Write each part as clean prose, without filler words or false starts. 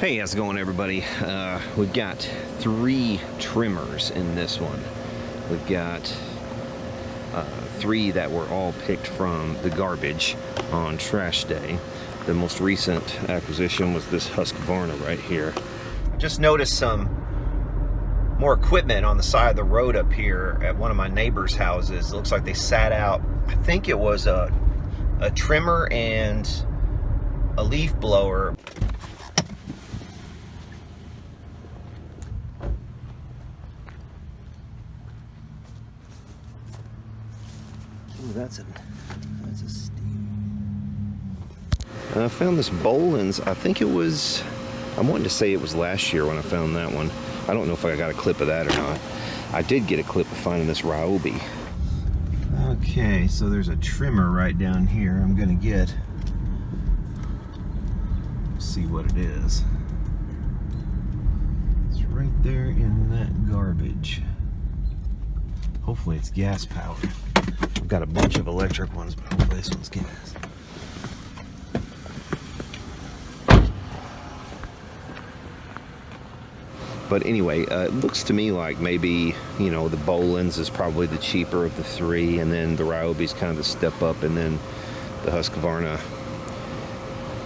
Hey, how's it going, everybody? We've got 3 trimmers in this one. We've got 3 that were all picked from the garbage on trash day. The most recent acquisition was this Husqvarna right here. Just noticed some more equipment on the side of the road up here at one of my neighbor's houses. It looks like they sat out, I think it was a trimmer and a leaf blower. That's a steal. I found this Bolens. I think it was, I'm wanting to say it was last year when I found that one. I don't know if I got a clip of that or not. I did get a clip of finding this Ryobi. Okay, so there's a trimmer right down here I'm gonna get. See what it is. It's right there in that garbage. Hopefully it's gas powered. I've got a bunch of electric ones, but hopefully this one's gas. But anyway, it looks to me like maybe, you know, the Bolens is probably the cheaper of the 3, and then the Ryobi's kind of the step up, and then the Husqvarna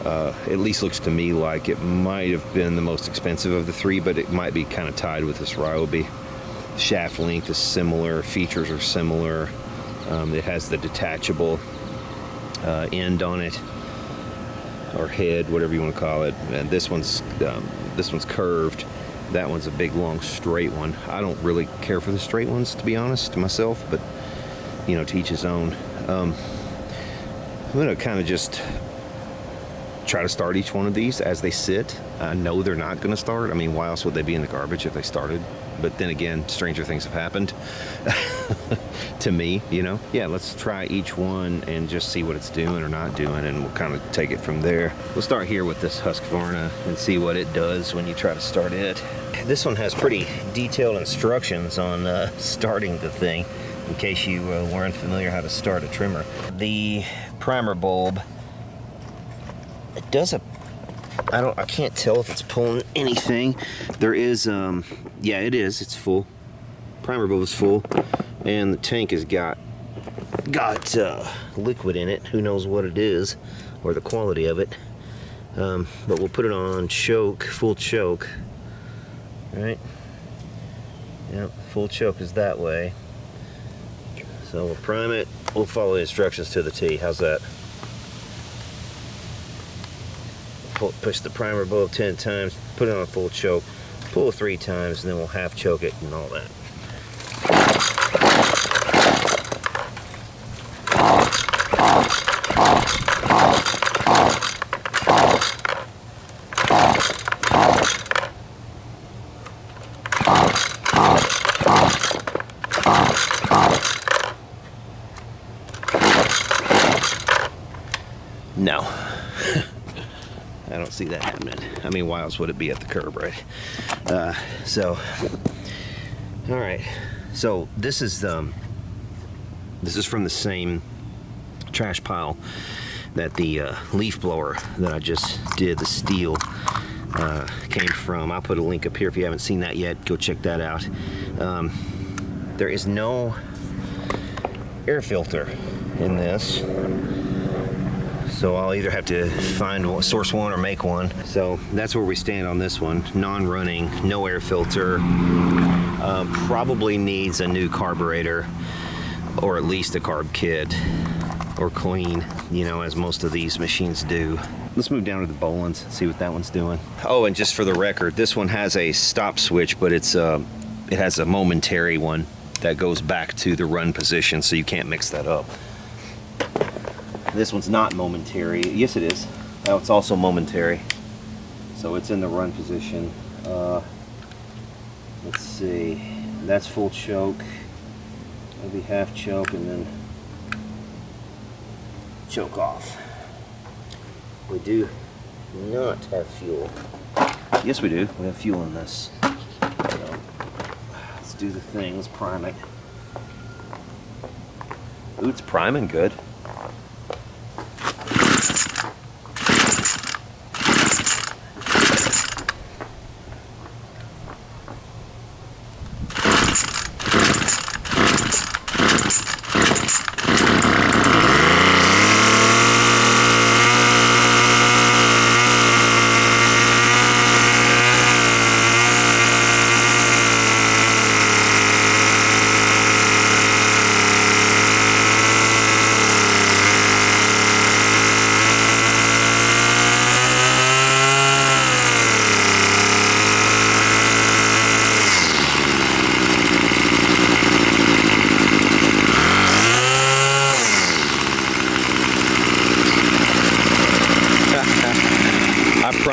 at least looks to me like it might have been the most expensive of the 3, but it might be kind of tied with this Ryobi. Shaft length is similar, features are similar. It has the detachable end on it, or head, whatever you want to call it. And this one's curved. That one's a big, long, straight one. I don't really care for the straight ones, to be honest, myself. But you know, to each his own. I'm gonna kind of just try to start each one of these as they sit. I know they're not gonna start. I mean, why else would they be in the garbage if they started? But then again, stranger things have happened to me, you know. Yeah, let's try each one and just see what it's doing or not doing, and we'll kind of take it from there. We'll start here with this Husqvarna and see what it does when you try to start it. This one has pretty detailed instructions on starting the thing, in case you weren't familiar how to start a trimmer. The primer bulb, it does a I can't tell if it's pulling anything. There is, yeah, it is. It's full. Primer bulb is full, and the tank has got liquid in it. Who knows what it is, or the quality of it. But we'll put it on choke, full choke. All right. Yep, full choke is that way. So we'll prime it. We'll follow the instructions to the T. How's that? Push the primer bulb 10 times, put it on full choke, pull 3 times, and then we'll half choke it and all that. No. I don't see that happening. I mean, why else would it be at the curb, right? All right. So this is from the same trash pile that the leaf blower that I just did, the steel, came from. I'll put a link up here if you haven't seen that yet. Go check that out. There is no air filter in this. So I'll either have to source one or make one. So that's where we stand on this one. Non-running, no air filter. Probably needs a new carburetor, or at least a carb kit, or clean, you know, as most of these machines do. Let's move down to the Bolens and see what that one's doing. Oh, and just for the record, this one has a stop switch, but it has a momentary one that goes back to the run position, so you can't mix that up. This one's not momentary. Yes, it is. Oh, it's also momentary. So it's in the run position. Let's see. That's full choke. Maybe half choke and then choke off. We do not have fuel. Yes, we do. We have fuel in this. So, let's do the thing. Let's prime it. Ooh, it's priming good.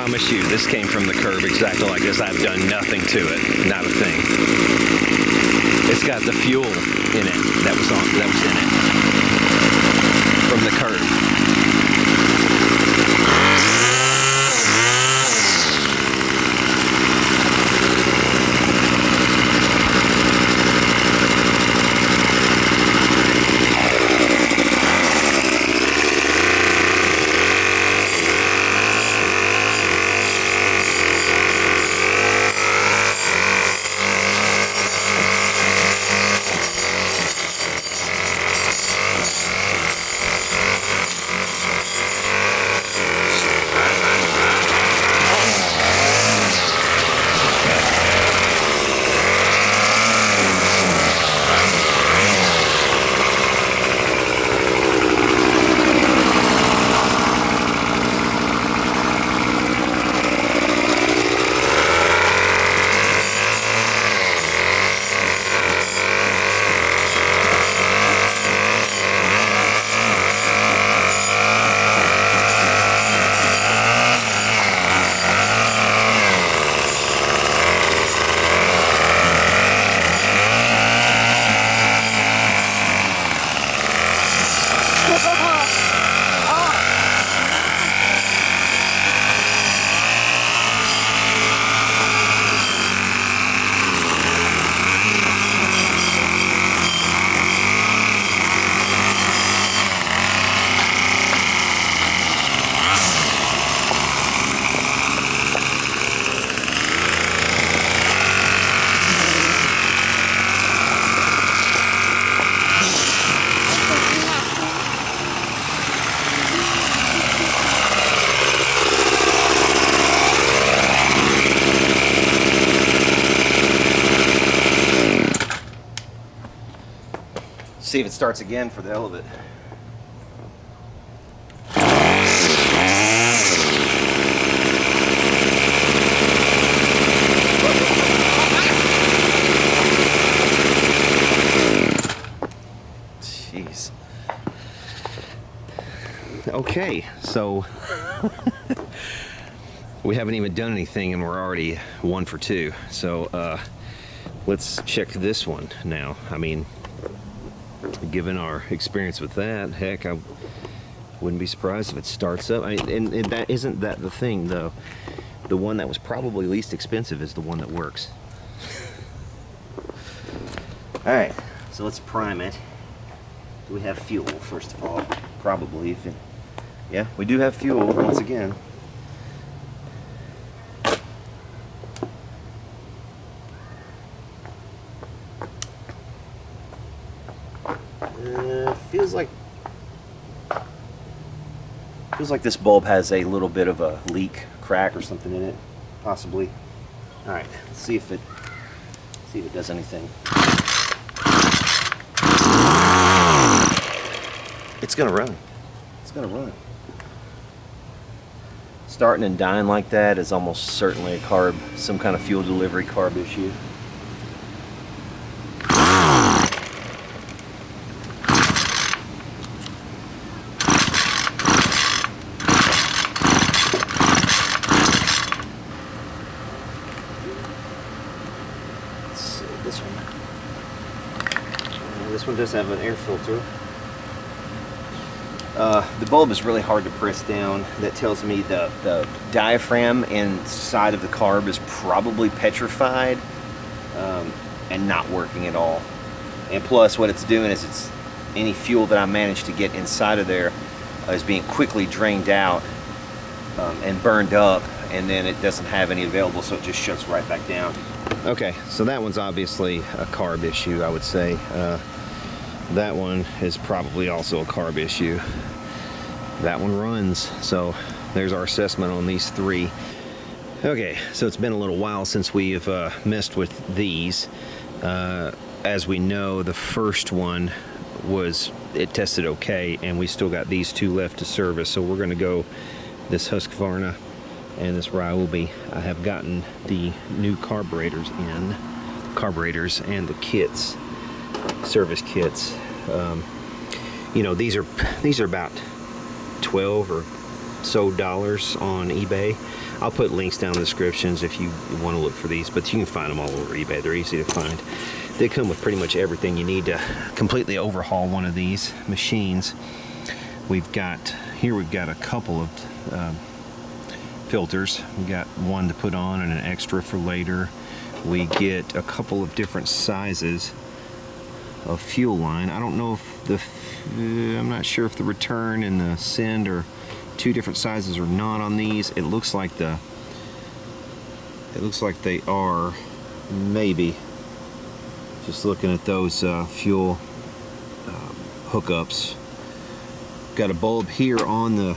promise you, this came from the curb exactly like this. I've done nothing to it, not a thing. It's got the fuel in it that was in it from the curb. See if it starts again for the hell of it. Jeez. Okay, so we haven't even done anything and we're already 1 for 2. So let's check this one now. I mean, given our experience with that, heck, I wouldn't be surprised if it starts up. I mean, and that isn't that the thing, though. The one that was probably least expensive is the one that works. All right, so let's prime it. Do we have fuel, first of all? Probably. Yeah, we do have fuel, once again. Feels like this bulb has a little bit of a leak, crack, or something in it, possibly. All right, let's see if it does anything. It's gonna run. It's gonna run. Starting and dying like that is almost certainly a carb, some kind of fuel delivery carb issue. This one does have an air filter. The bulb is really hard to press down. That tells me the diaphragm inside of the carb is probably petrified and not working at all. And plus what it's doing is it's any fuel that I managed to get inside of there is being quickly drained out and burned up, and then it doesn't have any available, so it just shuts right back down. Okay, so that one's obviously a carb issue, I would say. That one is probably also a carb issue. That one runs, so there's our assessment on these 3. Okay, so it's been a little while since we've messed with these. As we know, the first one it tested okay, and we still got these 2 left to service, so we're going to go this Husqvarna and this Ryobi. I have gotten the new carburetors and the kits, service kits. You know, these are about 12 or so dollars on eBay. I'll put links down in the descriptions if you want to look for these, but you can find them all over eBay. They're easy to find. They come with pretty much everything you need to completely overhaul one of these machines. We've got a couple of filters. We got one to put on and an extra for later. We get a couple of different sizes of fuel line. I don't know if I'm not sure if the return and the send are two different sizes or not on these. It looks like they are, maybe. Just looking at those fuel hookups. Got a bulb here on the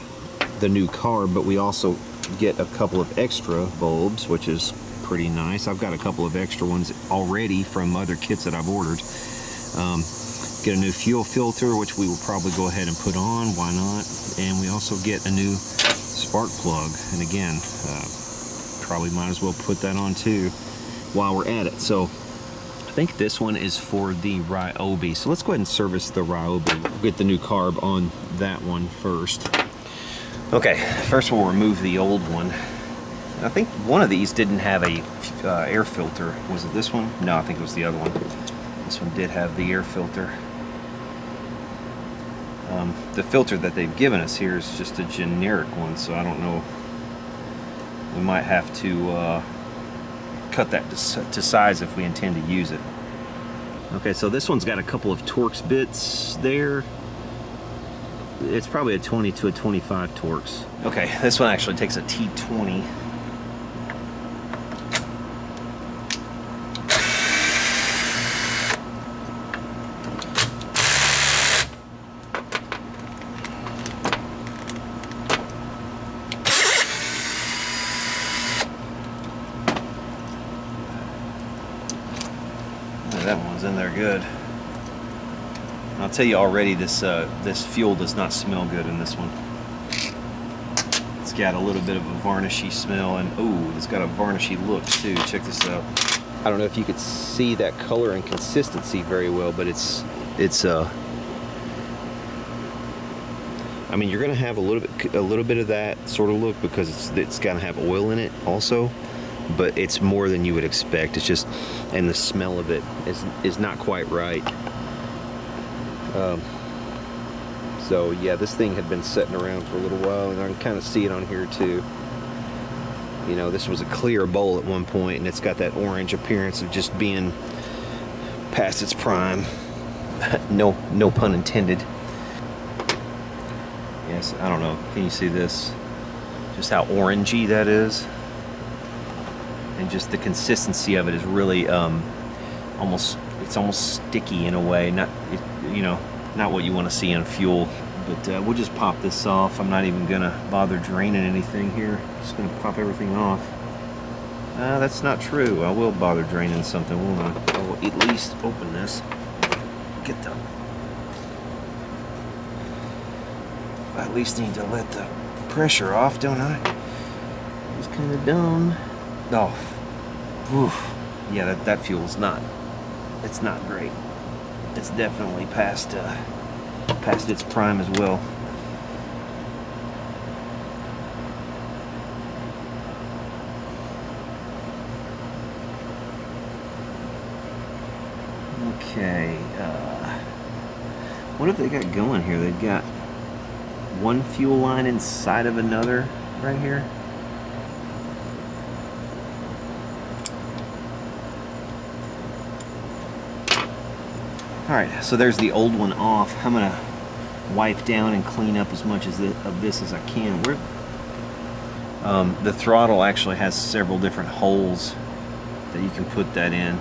new carb, but we also get a couple of extra bulbs, which is pretty nice. I've got a couple of extra ones already from other kits that I've ordered. Get a new fuel filter, which we will probably go ahead and put on, why not? And we also get a new spark plug, and again, probably might as well put that on too while we're at it. So I think this one is for the Ryobi, so let's go ahead and service the Ryobi. We'll get the new carb on that one first. Okay, first we'll remove the old one. I think one of these didn't have a air filter. Was it this one? No, I think it was the other one. This one did have the air filter. The filter that they've given us here is just a generic one, so I don't know. We might have to cut that to size if we intend to use it. Okay, so this one's got a couple of Torx bits there. It's probably a 20 to a 25 Torx. Okay, this one actually takes a T20. That one's in there good. I'll tell you already, this fuel does not smell good in this one. It's got a little bit of a varnishy smell, and ooh, it's got a varnishy look too. Check this out. I don't know if you could see that color and consistency very well, but it's I mean, you're gonna have a little bit of that sort of look because it's gonna have oil in it also. But it's more than you would expect. It's just, and the smell of it is not quite right. So yeah, this thing had been sitting around for a little while, and I can kind of see it on here too. You know, this was a clear bowl at one point, and it's got that orange appearance of just being past its prime. No pun intended. Yes, I don't know. Can you see this? Just how orangey that is. And just the consistency of it is really almost sticky in a way. Not what you want to see in fuel. But we'll just pop this off. I'm not even gonna bother draining anything here. Just gonna pop everything off. That's not true. I will bother draining something, won't I? I will at least open this. Get the. I at least need to let the pressure off, don't I? It's kind of dumb. Oh, oof. Yeah, that fuel's not. It's not great. It's definitely past its prime as well. Okay. What have they got going here? They've got one fuel line inside of another right here. Alright, so there's the old one off. I'm going to wipe down and clean up as much of this as I can. The throttle actually has several different holes that you can put that in.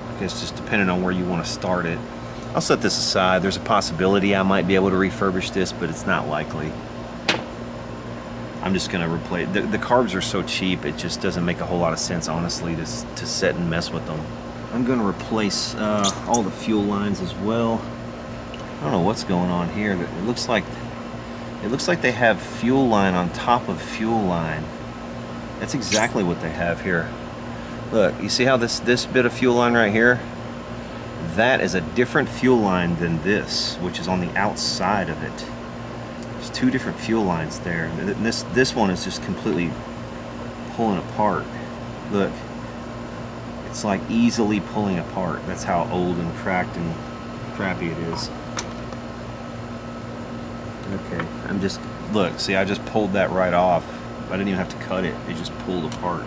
I guess just depending on where you want to start it. I'll set this aside. There's a possibility I might be able to refurbish this, but it's not likely. I'm just going to replace the carbs are so cheap, it just doesn't make a whole lot of sense, honestly, to sit and mess with them. I'm going to replace all the fuel lines as well. I don't know what's going on here. It looks like they have fuel line on top of fuel line. That's exactly what they have here. Look, you see how this bit of fuel line right here? That is a different fuel line than this, which is on the outside of it. There's two different fuel lines there. And this one is just completely pulling apart. Look, it's like easily pulling apart. That's how old and cracked and crappy it is. Okay, look, see, I just pulled that right off. I didn't even have to cut it. It just pulled apart.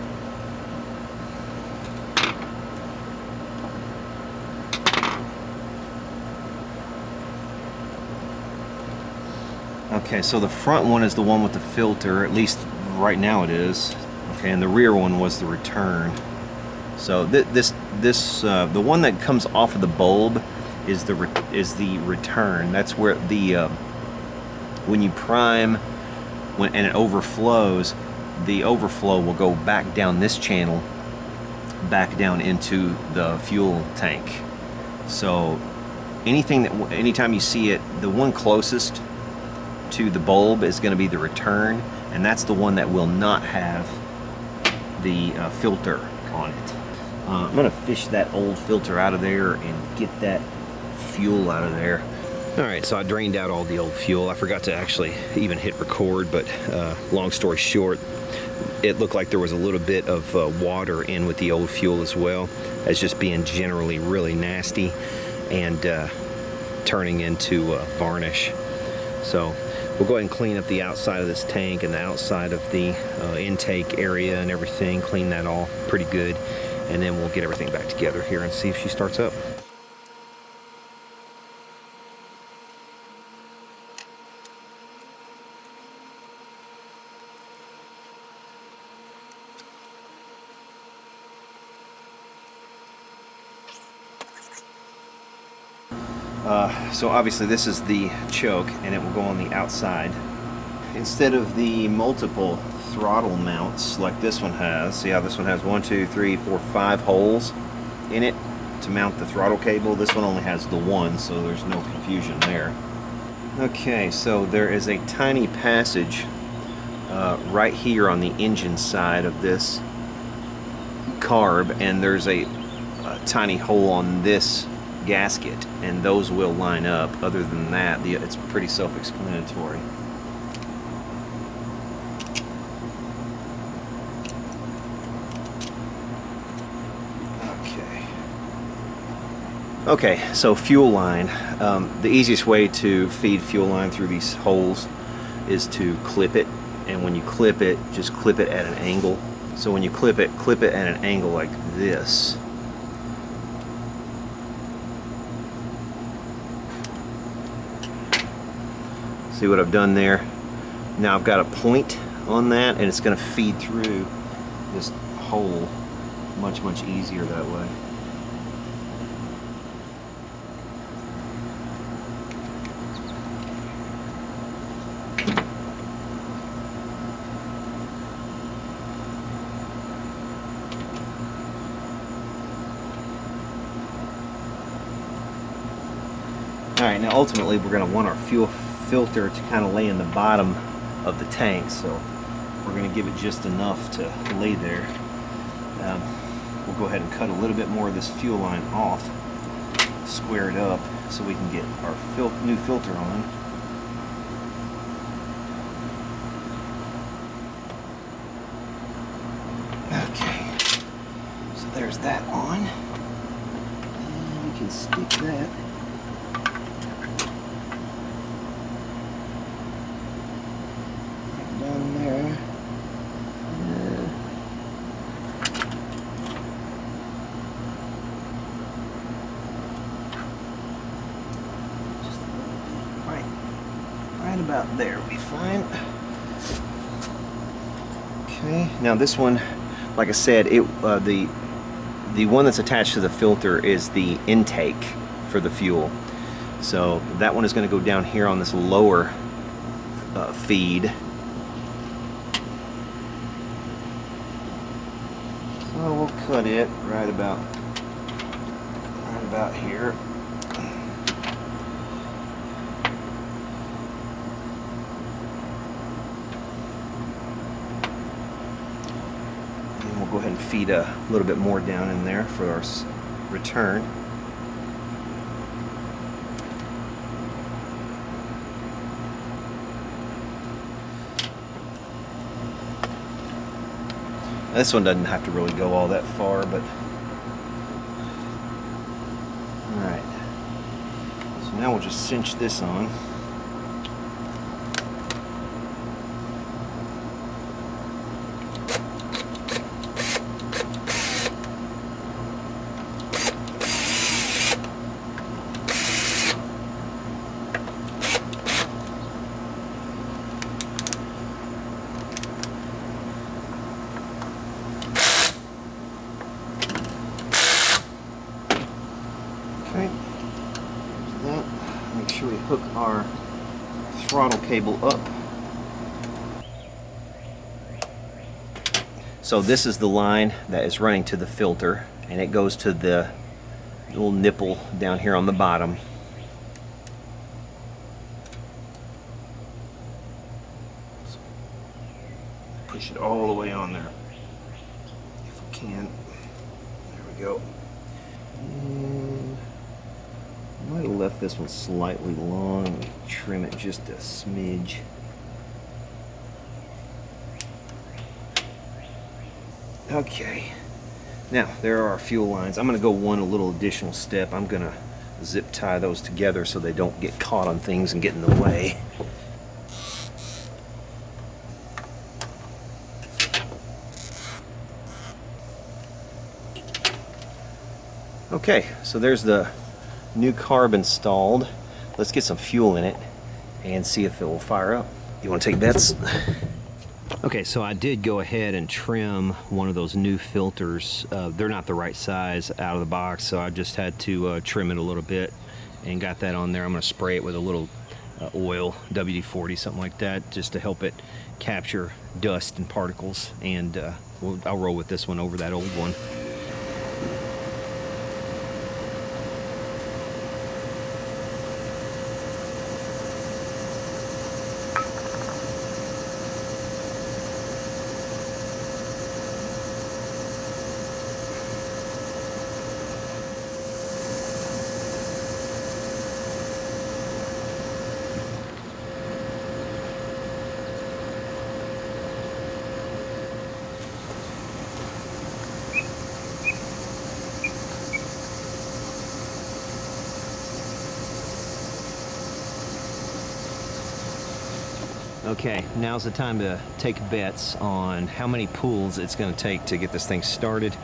Okay, so the front one is the one with the filter, at least right now it is. Okay, and the rear one was the return. So the one that comes off of the bulb is the return. That's where when you prime and it overflows, the overflow will go back down this channel, back down into the fuel tank. So anytime you see it, the one closest to the bulb is going to be the return, and that's the one that will not have the filter on it. I'm going to fish that old filter out of there and get that fuel out of there. Alright, so I drained out all the old fuel. I forgot to actually even hit record, but long story short, it looked like there was a little bit of water in with the old fuel as well, as just being generally really nasty and turning into varnish. So we'll go ahead and clean up the outside of this tank and the outside of the intake area and everything, clean that all pretty good, and then we'll get everything back together here and see if she starts up. So obviously this is the choke, and it will go on the outside. Instead of the multiple throttle mounts like this one has, see how this one has 1, 2, 3, 4, 5 holes in it to mount the throttle cable. This one only has the one, so there's no confusion there. Okay, so there is a tiny passage right here on the engine side of this carb, and there's a tiny hole on this gasket, and those will line up. Other than that, it's pretty self-explanatory. Okay, so fuel line. The easiest way to feed fuel line through these holes is to clip it, and when you clip it, just clip it at an angle. So when you clip it at an angle like this. See what I've done there? Now I've got a point on that, and it's going to feed through this hole much easier that way. Alright, now ultimately we're going to want our fuel filter to kind of lay in the bottom of the tank, so we're going to give it just enough to lay there. We'll go ahead and cut a little bit more of this fuel line off, square it up so we can get our new filter on. Okay, so there's that on, and we can stick that down there. Just right about there will be fine. Okay, now this one, like I said, the one that's attached to the filter is the intake for the fuel. So that one is going to go down here on this lower feed. So we'll cut it right about here. And we'll go ahead and feed a little bit more down in there for our return. This one doesn't have to really go all that far, but alright. So now we'll just cinch this on. Okay, there's that. Make sure we hook our throttle cable up. So this is the line that is running to the filter, and it goes to the little nipple down here on the bottom. So push it all the way on there if we can. There we go. And I might have left this one slightly long. Trim it just a smidge. Okay, now there are our fuel lines. I'm going to go one a little additional step. I'm going to zip tie those together so they don't get caught on things and get in the way. Okay, so there's the new carb installed. Let's get some fuel in it and see if it will fire up. You want to take bets? Okay, so I did go ahead and trim one of those new filters. They're not the right size out of the box, so I just had to trim it a little bit and got that on there. I'm going to spray it with a little oil, WD-40, something like that, just to help it capture dust and particles. And I'll roll with this one over that old one. Okay, now's the time to take bets on how many pulls it's going to take to get this thing started.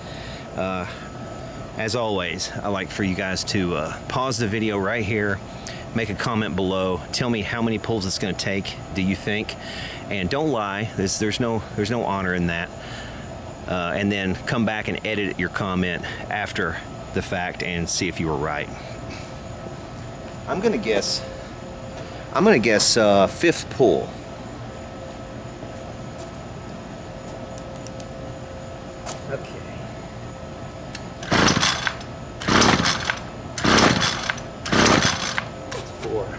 As always, I like for you guys to pause the video right here, make a comment below, tell me how many pulls it's going to take, do you think? And don't lie, there's no honor in that. And then come back and edit your comment after the fact and see if you were right. I'm gonna guess fifth pull. Okay. That's 4.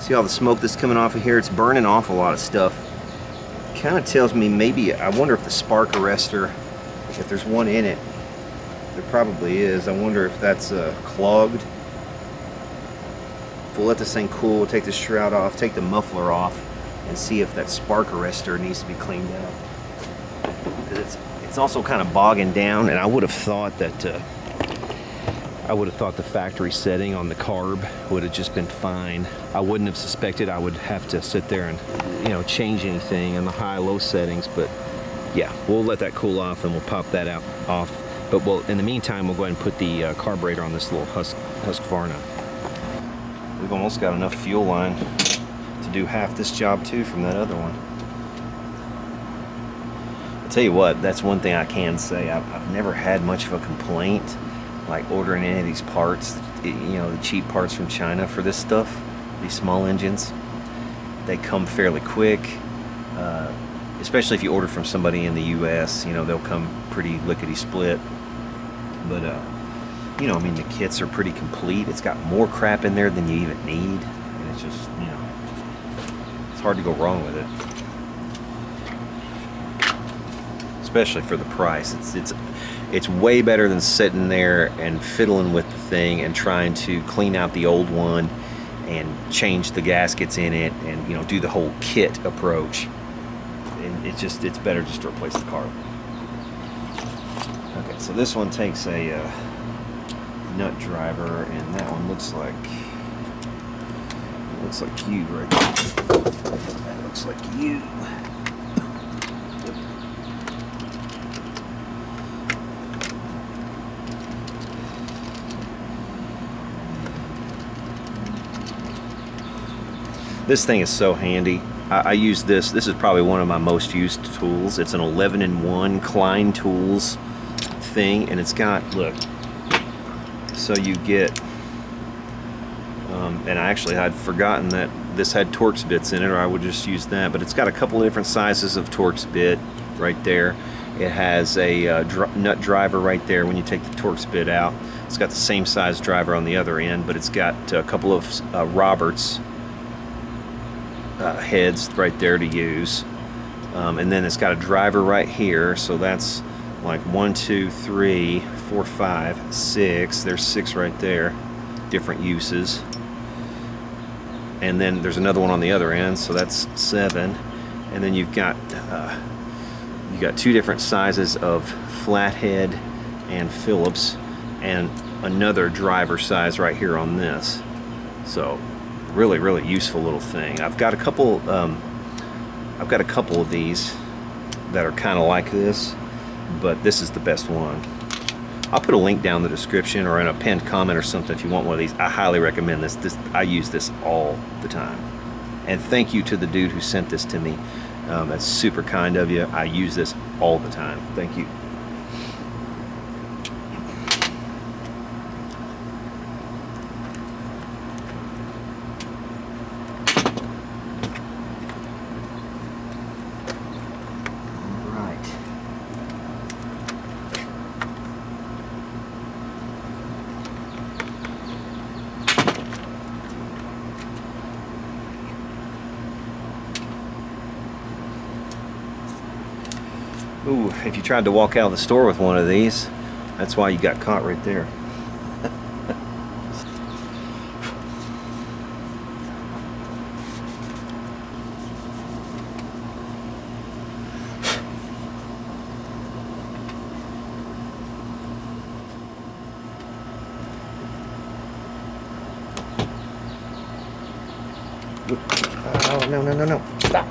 See all the smoke that's coming off of here? It's burning off a lot of stuff. Kind of tells me maybe, I wonder if the spark arrestor, if there's one in it, There probably is. I wonder if that's clogged. We'll let this thing cool, we'll take the shroud off, take the muffler off, and see if that spark arrestor needs to be cleaned out. Because it's also kind of bogging down, and I would have thought that the factory setting on the carb would have just been fine. I wouldn't have suspected I would have to sit there and, you know, change anything in the high-low settings, but yeah, we'll let that cool off and we'll pop that out off. But in the meantime, we'll go ahead and put the carburetor on this little Husqvarna. We've almost got enough fuel line to do half this job too from that other one. I'll tell you what, that's one thing I can say. I've never had much of a complaint like ordering any of these parts, you know, the cheap parts from China for this stuff, these small engines. They come fairly quick, especially if you order from somebody in the US, you know, they'll come pretty lickety-split. But you know, I mean, the kits are pretty complete. It's got more crap in there than you even need, and it's just, you know, it's hard to go wrong with it. Especially for the price. It's way better than sitting there and fiddling with the thing and trying to clean out the old one and change the gaskets in it and, you know, do the whole kit approach. And it's better just to replace the carb. Okay, so this one takes a nut driver, and that one looks like you right there. That looks like you. This thing is so handy. I use this. This is probably one of my most used tools. It's an 11-in-1 Klein Tools thing, and it's got, look, so you get, and I actually had forgotten that this had Torx bits in it, or I would just use that, but it's got a couple of different sizes of Torx bit right there. It has a nut driver right there when you take the Torx bit out. It's got the same size driver on the other end, but it's got a couple of Roberts heads right there to use, and then it's got a driver right here, so that's like 1, 2, 3, 4, 5, 6. There's 6 right there, different uses. And then there's another one on the other end, so that's 7. And then you've got 2 different sizes of flathead and Phillips, and another driver size right here on this. So really, really useful little thing. I've got a couple of these that are kind of like this, but this is the best one. I'll put a link down in the description or in a pinned comment or something if you want one of these. I highly recommend this. I use this all the time. And thank you to the dude who sent this to me. That's super kind of you. I use this all the time. Thank you. Ooh, if you tried to walk out of the store with one of these, that's why you got caught right there. Oh, no. Stop.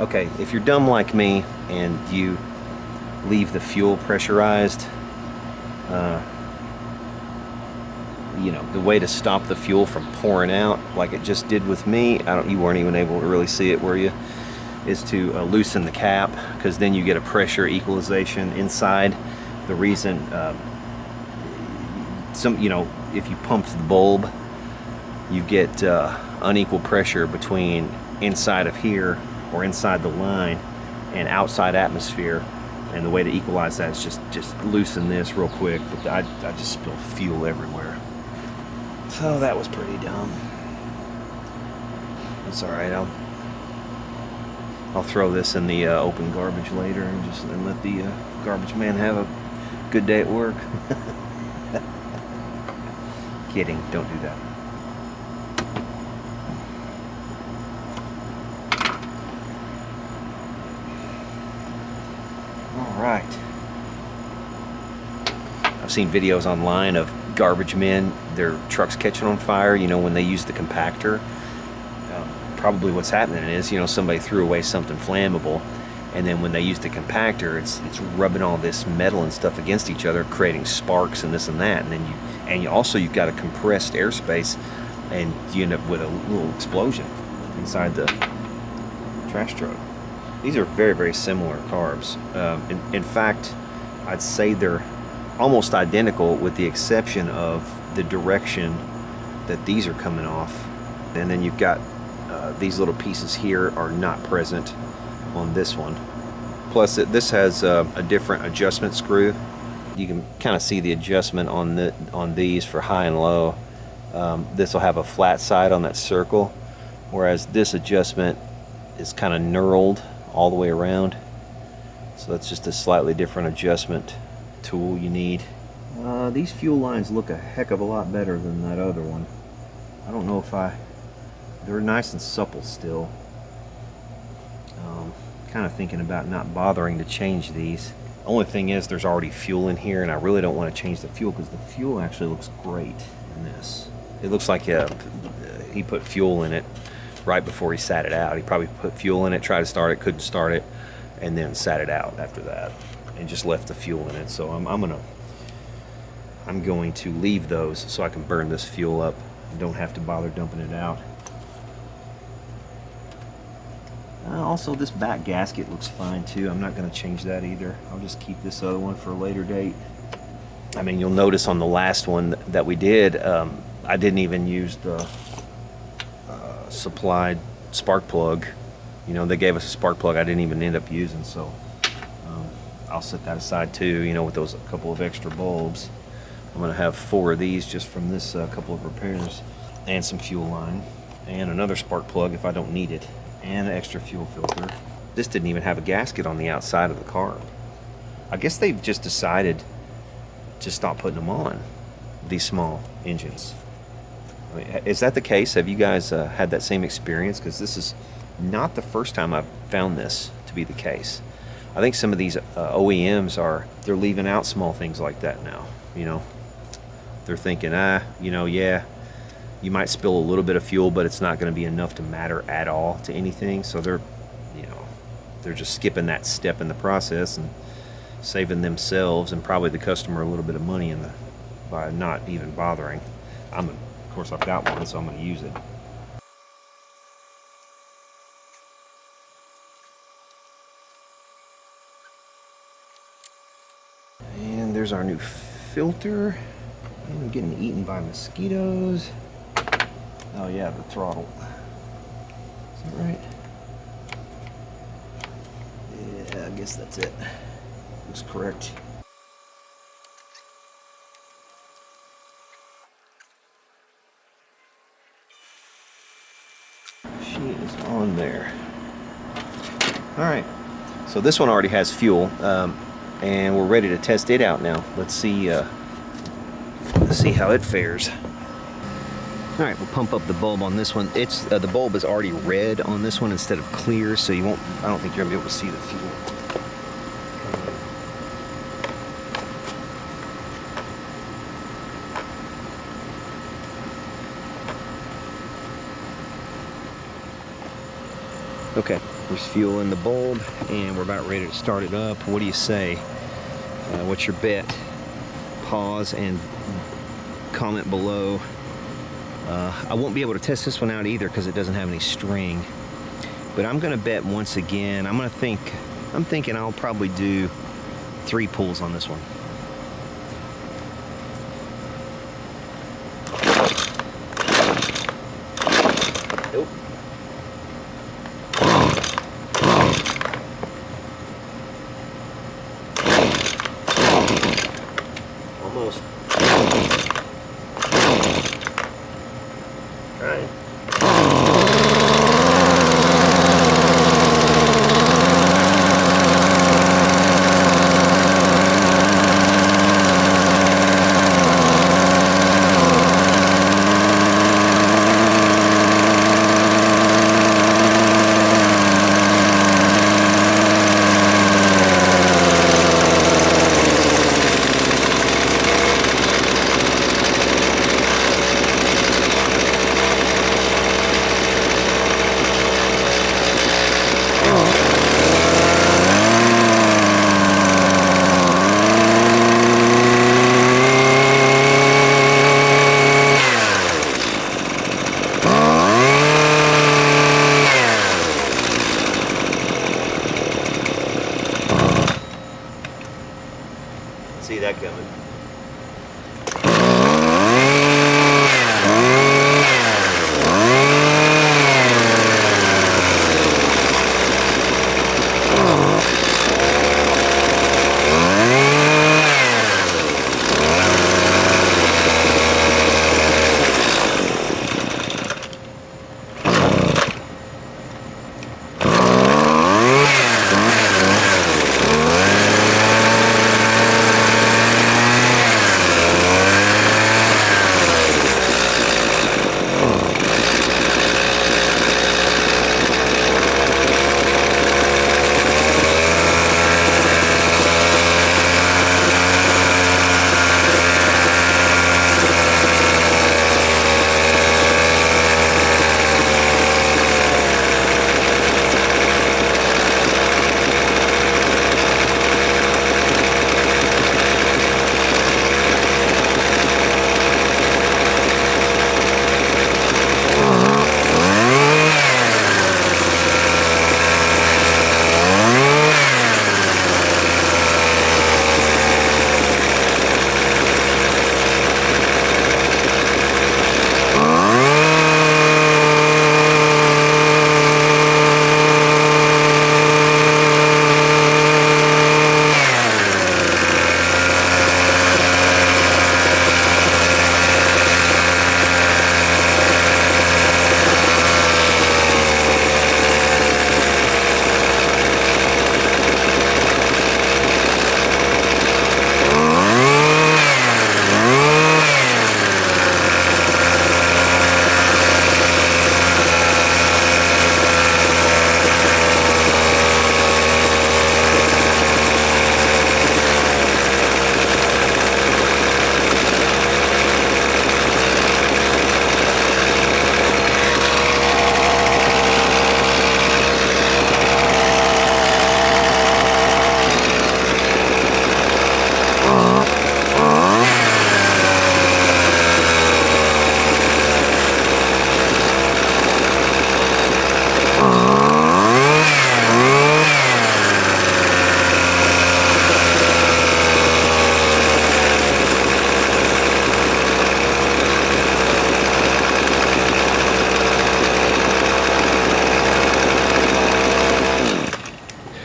Okay, if you're dumb like me and you leave the fuel pressurized, you know, the way to stop the fuel from pouring out like it just did with me, you weren't even able to really see it, were you? Is to loosen the cap, because then you get a pressure equalization inside. The reason, you know, if you pumped the bulb, you get unequal pressure between inside of here or inside the line and outside atmosphere, and the way to equalize that is just loosen this real quick. But I just spilled fuel everywhere, so that was pretty dumb. It's all right. I'll throw this in the open garbage later and let the garbage man have a good day at work. Kidding, don't do that. All right. I've seen videos online of garbage men, their trucks catching on fire, you know, when they use the compactor. Probably what's happening is, you know, somebody threw away something flammable, and then when they use the compactor, it's rubbing all this metal and stuff against each other, creating sparks and this and that, and then you've got a compressed airspace, and you end up with a little explosion inside the trash truck. These are very, very similar carbs. In fact, I'd say they're almost identical with the exception of the direction that these are coming off. And then you've got these little pieces here are not present on this one. Plus this has a different adjustment screw. You can kind of see the adjustment on these for high and low. This will have a flat side on that circle, whereas this adjustment is kind of knurled all the way around. So that's just a slightly different adjustment tool you need. These fuel lines look a heck of a lot better than that other one. I don't know if they're nice and supple still. Kind of thinking about not bothering to change these. Only thing is there's already fuel in here, and I really don't want to change the fuel because the fuel actually looks great in this. It looks like he put fuel in it right before he sat it out. He probably put fuel in it, tried to start it, couldn't start it, and then sat it out after that and just left the fuel in it. So I'm going to leave those so I can burn this fuel up and don't have to bother dumping it out. Also, this back gasket looks fine too. I'm not going to change that either. I'll just keep this other one for a later date. I mean, you'll notice on the last one that we did, I didn't even use the supplied spark plug. You know, they gave us a spark plug I didn't even end up using, so I'll set that aside too, you know, with those couple of extra bulbs. I'm going to have 4 of these just from this couple of repairs, and some fuel line, and another spark plug if I don't need it, and an extra fuel filter. This didn't even have a gasket on the outside of the carb. I guess they've just decided to stop putting them on, these small engines. I mean, is that the case? Have you guys had that same experience? Because this is not the first time I've found this to be the case. I think some of these OEMs they're leaving out small things like that now, you know. They're thinking, you know, yeah, you might spill a little bit of fuel, but it's not going to be enough to matter at all to anything. So they're just skipping that step in the process and saving themselves and probably the customer a little bit of money by not even bothering. Of course, I've got one, so I'm going to use it. And there's our new filter. I'm getting eaten by mosquitoes. Oh yeah, the throttle. Is that right? Yeah, I guess that's it. Looks correct. She is on there. All right, so this one already has fuel, and we're ready to test it out now. Let's see how it fares. All right, we'll pump up the bulb on this one. It's the bulb is already red on this one instead of clear, so you won't. I don't think you're gonna be able to see the fuel. Okay, there's fuel in the bulb, and we're about ready to start it up. What do you say? What's your bet? Pause and comment below. I won't be able to test this one out either because it doesn't have any string. But I'm gonna bet once again. I'm thinking I'll probably do 3 pulls on this one. Nope. Almost. Trying. see that coming.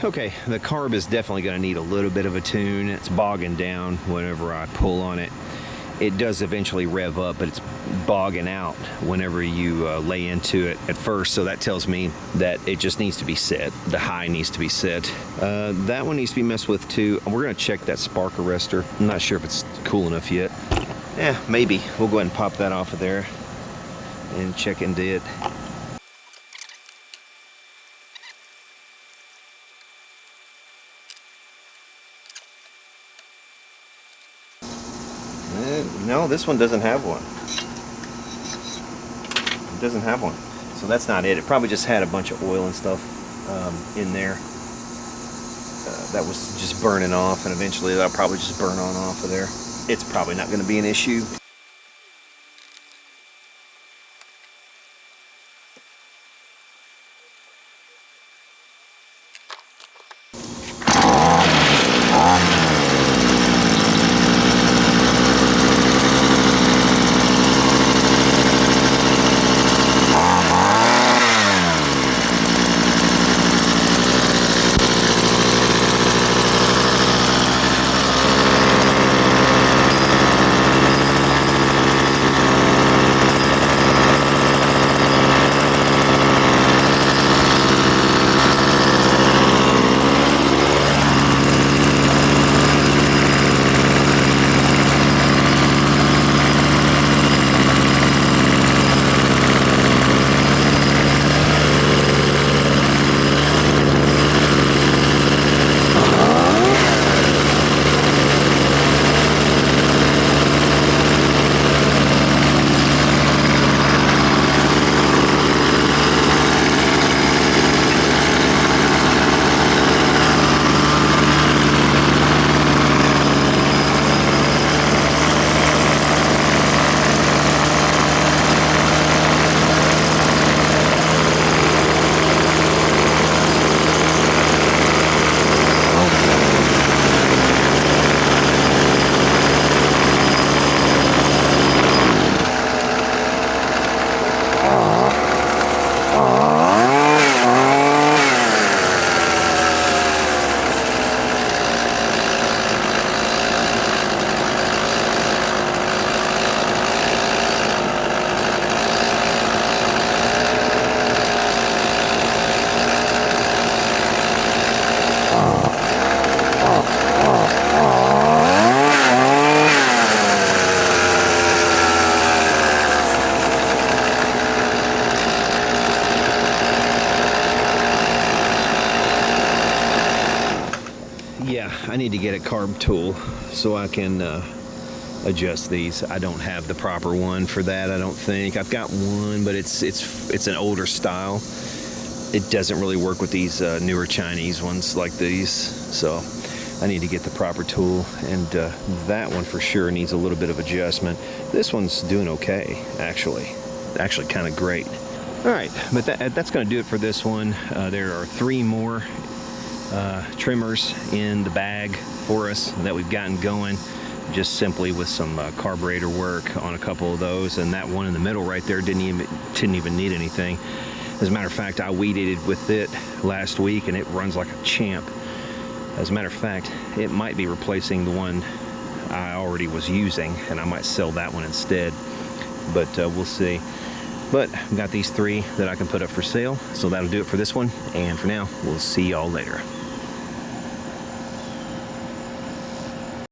Okay, the carb is definitely going to need a little bit of a tune. It's bogging down whenever I pull on it. It does eventually rev up, but it's bogging out whenever you lay into it at first. So that tells me that it just needs to be set. The high needs to be set. That one needs to be messed with too. We're going to check that spark arrestor. I'm not sure if it's cool enough yet. Yeah, maybe. We'll go ahead and pop that off of there and check into it. No, this one doesn't have one. It doesn't have one. So that's not it. It probably just had a bunch of oil and stuff in there that was just burning off, and eventually that'll probably just burn on off of there. It's probably not going to be an issue. yeah, I need to get a carb tool so I can adjust these. I don't have the proper one for that, I don't think. I've got one, but it's an older style. It doesn't really work with these newer Chinese ones like these, so I need to get the proper tool, and that one for sure needs a little bit of adjustment. This one's doing okay, actually kind of great. All right, but that's going to do it for this one. There are 3 more trimmers in the bag for us that we've gotten going, just simply with some carburetor work on a couple of those, and that one in the middle right there didn't even need anything. As a matter of fact, I weed-eated with it last week, and it runs like a champ. As a matter of fact, it might be replacing the one I already was using, and I might sell that one instead, but we'll see. But I've got these 3 that I can put up for sale, so that'll do it for this one, and for now, we'll see y'all later.